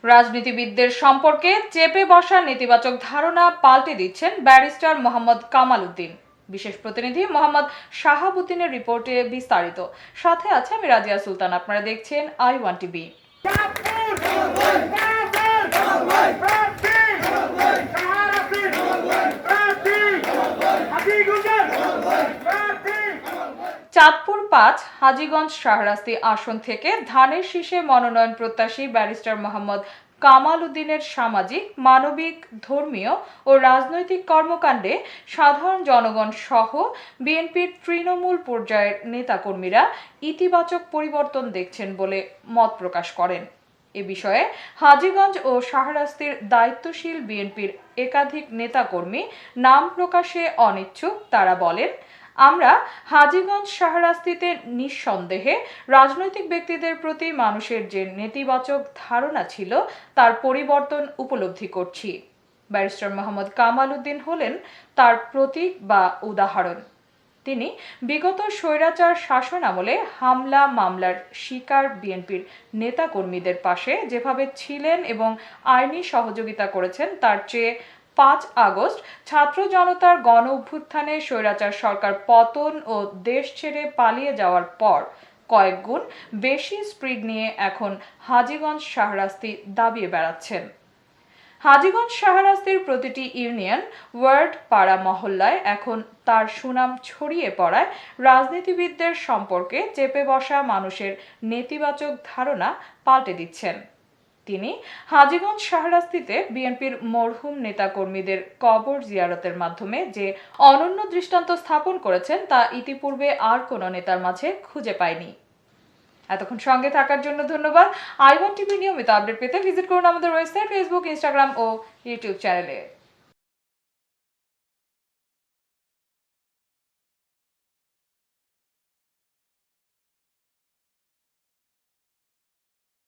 রাজনীতিবিদদের সম্পর্কে চেপে বসা নেতিবাচক ধারণা পাল্টে দিচ্ছেন ব্যারিস্টার মোহাম্মদ কামাল উদ্দিন। বিশেষ প্রতিনিধি মোহাম্মদ শাহাবুদ্দিনের রিপোর্টে বিস্তারিত। সাথে আছে আমি রাজিয়া সুলতান। আপনারা দেখছেন i1 টিভি। চাঁদপুর ৫ হাজীগঞ্জ শাহরাস্তি আসন থেকে ধানের শীষে মনোনয়ন প্রত্যাশী ব্যারিস্টার মোহাম্মদ কামাল উদ্দিনের সামাজিক, মানবিক, ধর্মীয় ও রাজনৈতিক কর্মকাণ্ডে সাধারণ জনগণ সহ বিএনপির তৃণমূল পর্যায়ের নেতাকর্মীরা ইতিবাচক পরিবর্তন দেখছেন বলে মত প্রকাশ করেন। এ বিষয়ে হাজীগঞ্জ ও শাহরাস্তির দায়িত্বশীল বিএনপির একাধিক নেতাকর্মী নাম প্রকাশে অনিচ্ছুক। তারা বলেন, আমরা হাজীগঞ্জ শাহরাস্তিতে নিঃসন্দেহে রাজনৈতিক ব্যক্তিদের প্রতি মানুষের যে নেতিবাচক ধারণা ছিল তার পরিবর্তন উপলব্ধি করছি। ব্যারিস্টার মোহাম্মদ কামাল উদ্দিন হলেন তার প্রতীক বা উদাহরণ। তিনি বিগত স্বৈরাচার শাসন আমলে হামলা মামলার শিকার বিএনপির নেতাকর্মীদের পাশে যেভাবে ছিলেন এবং আইনি সহযোগিতা করেছেন, তার চেয়ে ৫ আগস্ট ছাত্র জনতার গণ অভ্যুত্থানে স্বৈরাচার সরকার পতন ও দেশ ছেড়ে পালিয়ে যাওয়ার পর কয়েক গুণ বেশি স্পিড নিয়ে এখন হাজীগঞ্জ শাহরাস্তি দাবিয়ে বেড়াচ্ছেন। হাজীগঞ্জ শাহরাস্তির প্রতিটি ইউনিয়ন, ওয়ার্ড, পাড়া, মহল্লায় এখন তার সুনাম ছড়িয়ে পড়ায় রাজনীতিবিদদের সম্পর্কে চেপে বসা মানুষের নেতিবাচক ধারণা পাল্টে দিচ্ছেন। তিনি হাজীগঞ্জ শাহরাস্তিতে বিএনপির মরহুম নেতাকর্মীদের কবর জিয়ারতের মাধ্যমে যে অনন্য দৃষ্টান্ত স্থাপন করেছেন তা ইতিপূর্বে আর কোনো নেতার মাঝে খুঁজে পায়নি। এতক্ষণ সঙ্গে থাকার জন্য ধন্যবাদ। i1 টিভি নিয়মিত আপডেট পেতে ভিজিট করুন আমাদের ওয়েবসাইট, ফেসবুক, ইনস্টাগ্রাম ও ইউটিউব চ্যানেলে।